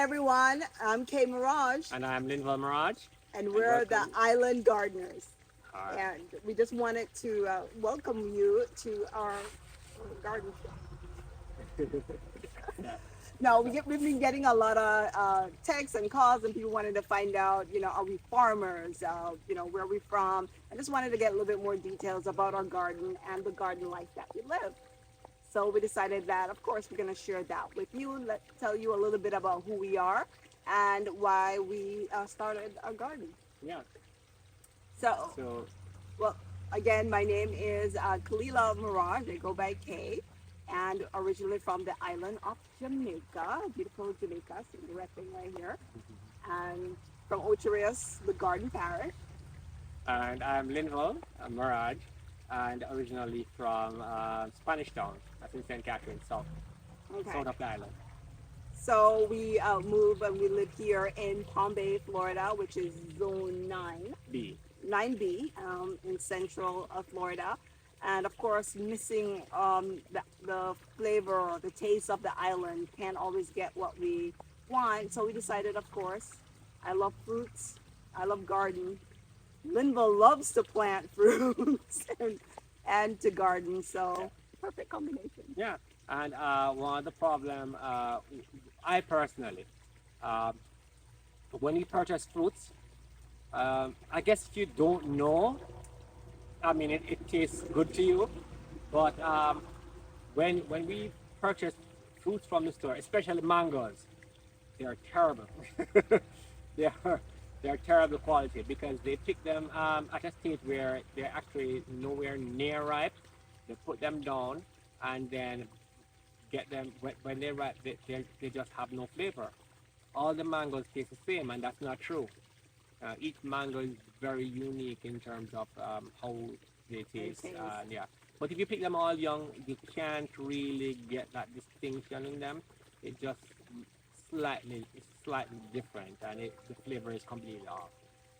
everyone. I'm Kay Mirage, And I'm Linval Mirage. and And we're the welcome. Island Gardeners. Alright. And we just wanted to welcome you to our garden show. Yeah. No, we've been getting a lot of texts and calls, and people wanted to find out, are we farmers? Where are we from? I just wanted to get a little bit more details about our garden and the garden life that we live. So we decided that, of course, we're going to share that with you. Tell you a little bit about who we are and why we started our garden. Yeah. So, So, well, again, my name is Kalila Mirage. I go by Kay, and originally from the island of Jamaica, beautiful Jamaica, so the red thing right here, and from Ocherius, the garden parrot. and I'm Linval Mirage, and originally from Spanish Town, that's in St. Catherine, Okay. south of the island. So we move and we live here in Palm Bay, Florida, which is Zone 9. B. 9B in central Florida. And of course, missing the flavor or the taste of the island, can't always get what we want. So we decided, of course, I love fruits, I love garden. Linville loves to plant fruits and to garden. So perfect combination. Yeah. And one of the problem, I personally, uh, when you purchase fruits, I guess if you don't know, I mean, it tastes good to you, but when we purchase fruits from the store, especially mangoes, they are terrible. they are they are terrible quality because they pick them at a stage where they're actually nowhere near ripe. They put them down and then get them when they're ripe. They just have no flavor. All the mangoes taste the same, and that's not true. Each mango is very unique in terms of how they taste. taste. Yeah. But if you pick them all young, you can't really get that distinction in them. It just it's slightly different, and the flavor is completely off.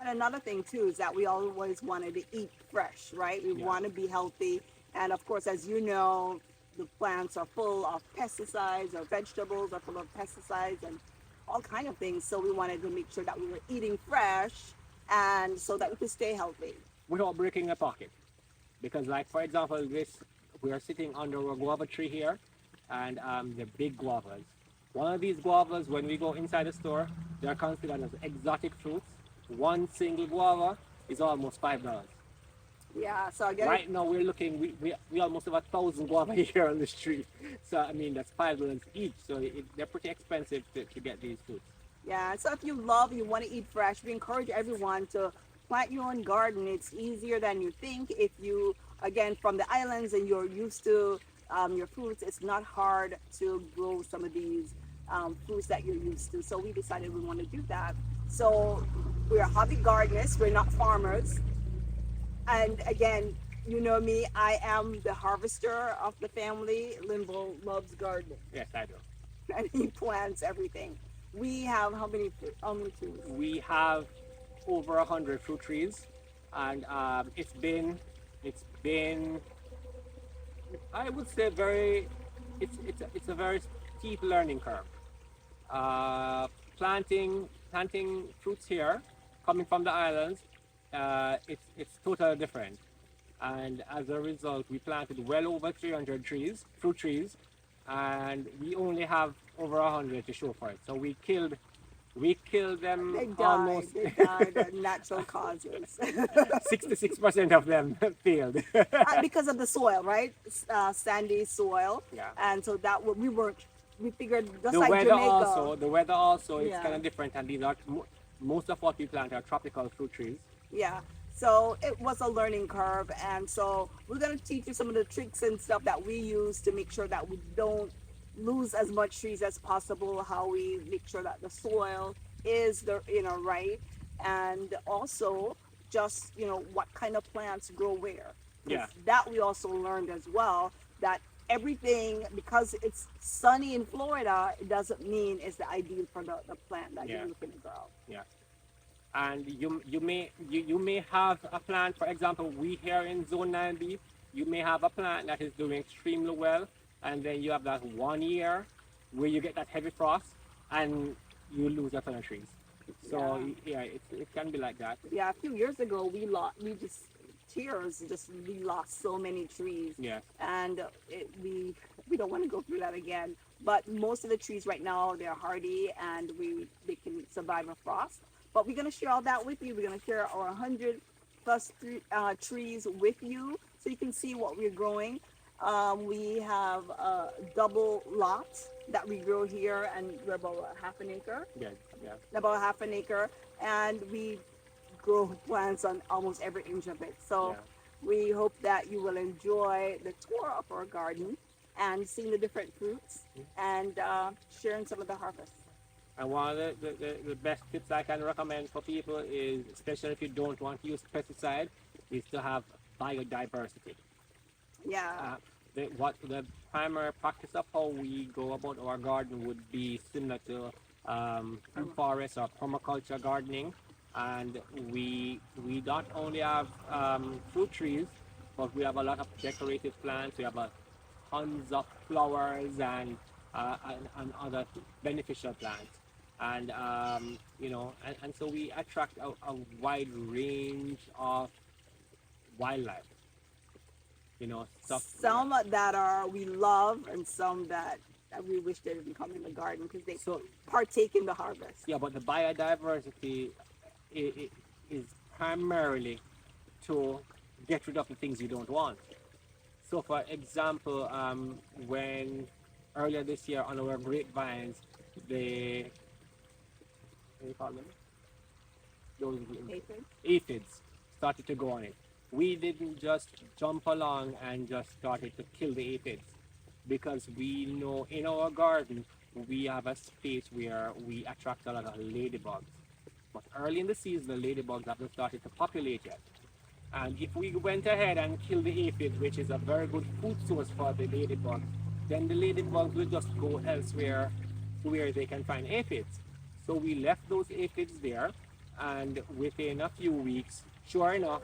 And another thing too is that we always wanted to eat fresh, right? We Yeah. want to be healthy, and of course, as you know, the plants are full of pesticides, or vegetables are full of pesticides, and all kind of things. So we wanted to make sure that we were eating fresh, and so that we could stay healthy. Without breaking a pocket. Because, like for example, this we are sitting under a guava tree here, and the big guavas. One of these guavas, when we go inside the store, they are considered as exotic fruits. One single guava is almost $5. Yeah. So again, Right now we're looking, we almost have 1,000 guava here on the street. So I mean that's $5 each. So they're pretty expensive to get these fruits. yeah. So if you want to eat fresh, we encourage everyone to plant your own garden. It's easier than you think. If you, again, from the islands and you're used to your fruits, it's not hard to grow some of these fruits that you're used to. So we decided we want to do that. So we're hobby gardeners. We're not farmers. And again, you know me, I am the harvester of the family. Limbo loves gardening, Yes, I do. and he plants everything. We have how many trees? We have over 100 fruit trees, and it's been I would say very it's a very steep learning curve. Planting fruits here, coming from the islands, it's totally different. And as a result, we planted well over 300 fruit trees, and we only have over 100 to show for it. So we killed them They died. almost. They died of natural causes. 66% of them failed. Because of the soil, right? Sandy soil. Yeah. And so that we weren't. We figured just The like weather Jamaica. also, the weather also is Yeah. kind of different, and these are most of what we plant are tropical fruit trees. Yeah. So it was a learning curve, and so we're gonna teach you some of the tricks and stuff that we use to make sure that we don't lose as much trees as possible. How we make sure that the soil is the right, and also just what kind of plants grow where. 'Cause Yeah. that we also learned as well, that everything, because it's sunny in Florida, it doesn't mean it's the ideal for the plant that Yeah. you're looking to grow. Yeah. And you may have a plant, for example, we here in Zone 9B, you may have a plant that is doing extremely well, and then you have that 1 year where you get that heavy frost, and you lose a ton of trees. So yeah, it can be like that. Yeah, a few years ago we just tears just we lost so many trees, Yeah. and we don't want to go through that again. But most of the trees right now they're hardy and they can survive a frost. But we're gonna share all that with you. We're gonna share our 100 plus trees with you so you can see what we're growing. We have a double lot that we grow here, and we're about half an acre, Yeah. Yeah. about half an acre, and we grow plants on almost every inch of it. So Yeah. we hope that you will enjoy the tour of our garden and seeing the different fruits and sharing some of the harvest. And one of the best tips I can recommend for people is, especially if you don't want to use pesticide, is to have biodiversity. Yeah, The primary practice of how we go about our garden would be similar to fruit forest or permaculture gardening, and we not only have fruit trees, but we have a lot of decorative plants. We have tons of flowers and other beneficial plants, and and so we attract a wide range of wildlife. Stuff. some that are we love and some that we wish they didn't come in the garden because they So partake in the harvest. yeah, but the biodiversity is primarily to get rid of the things you don't want. So, for example, when earlier this year on our grapevines, the what do you call them? Those Nathan? aphids started to go on it. We didn't just jump along and just started to kill the aphids because we know in our garden we have a space where we attract a lot of ladybugs. But early in the season, the ladybugs haven't started to populate yet. And if we went ahead and killed the aphid, which is a very good food source for the ladybugs, then the ladybugs will just go elsewhere to where they can find aphids. So we left those aphids there, and within a few weeks, sure enough,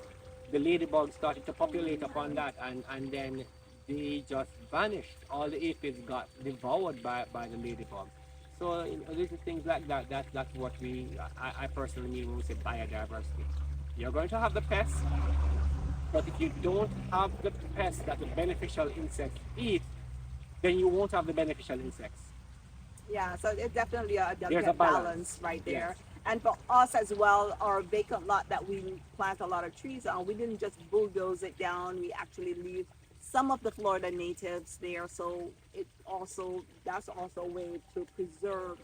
the ladybugs started to populate upon that, and then they just vanished. All the aphids got devoured by the ladybugs. So little things like that, that's what I personally mean when we say biodiversity. You're going to have the pests, but if you don't have the pests that the beneficial insects eat, then you won't have the beneficial insects. Yeah, so it's definitely a There's delicate a balance. right there. Yes. And for us as well, our vacant lot that we plant a lot of trees on, we didn't just bulldoze it down. We actually leave some of the Florida natives there, so that's also a way to preserve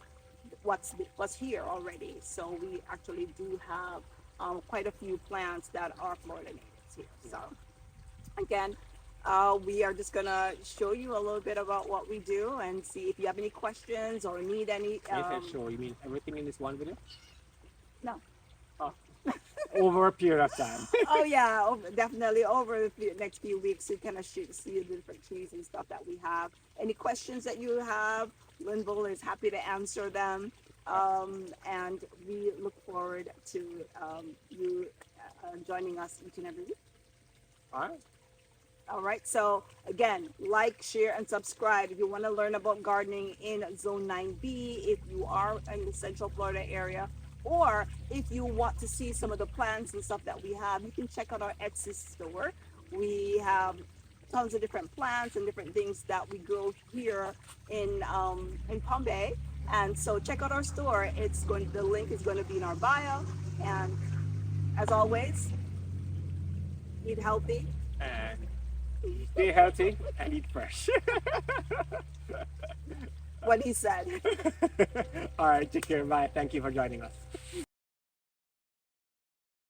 what's here already. So we actually do have quite a few plants that are Florida natives here. So again, we are just gonna show you a little bit about what we do and see if you have any questions or need any. When you say show, you mean everything in this one video? No. Oh. Over a period of time. Oh yeah, definitely over the next few weeks you kind of see the different trees and stuff that we have. Any questions that you have, Linville is happy to answer them. And we look forward to you joining us each and every week. All right. All right, so again, like, share, and subscribe if you want to learn about gardening in Zone 9B, if you are in the Central Florida area, or if you want to see some of the plants and stuff that we have, you can check out our Etsy store. We have tons of different plants and different things that we grow here in Palm Bay. And so check out our store. The link is going to be in our bio. And as always, eat healthy. And stay healthy and eat fresh. What he said. All right, take care. Bye. Thank you for joining us.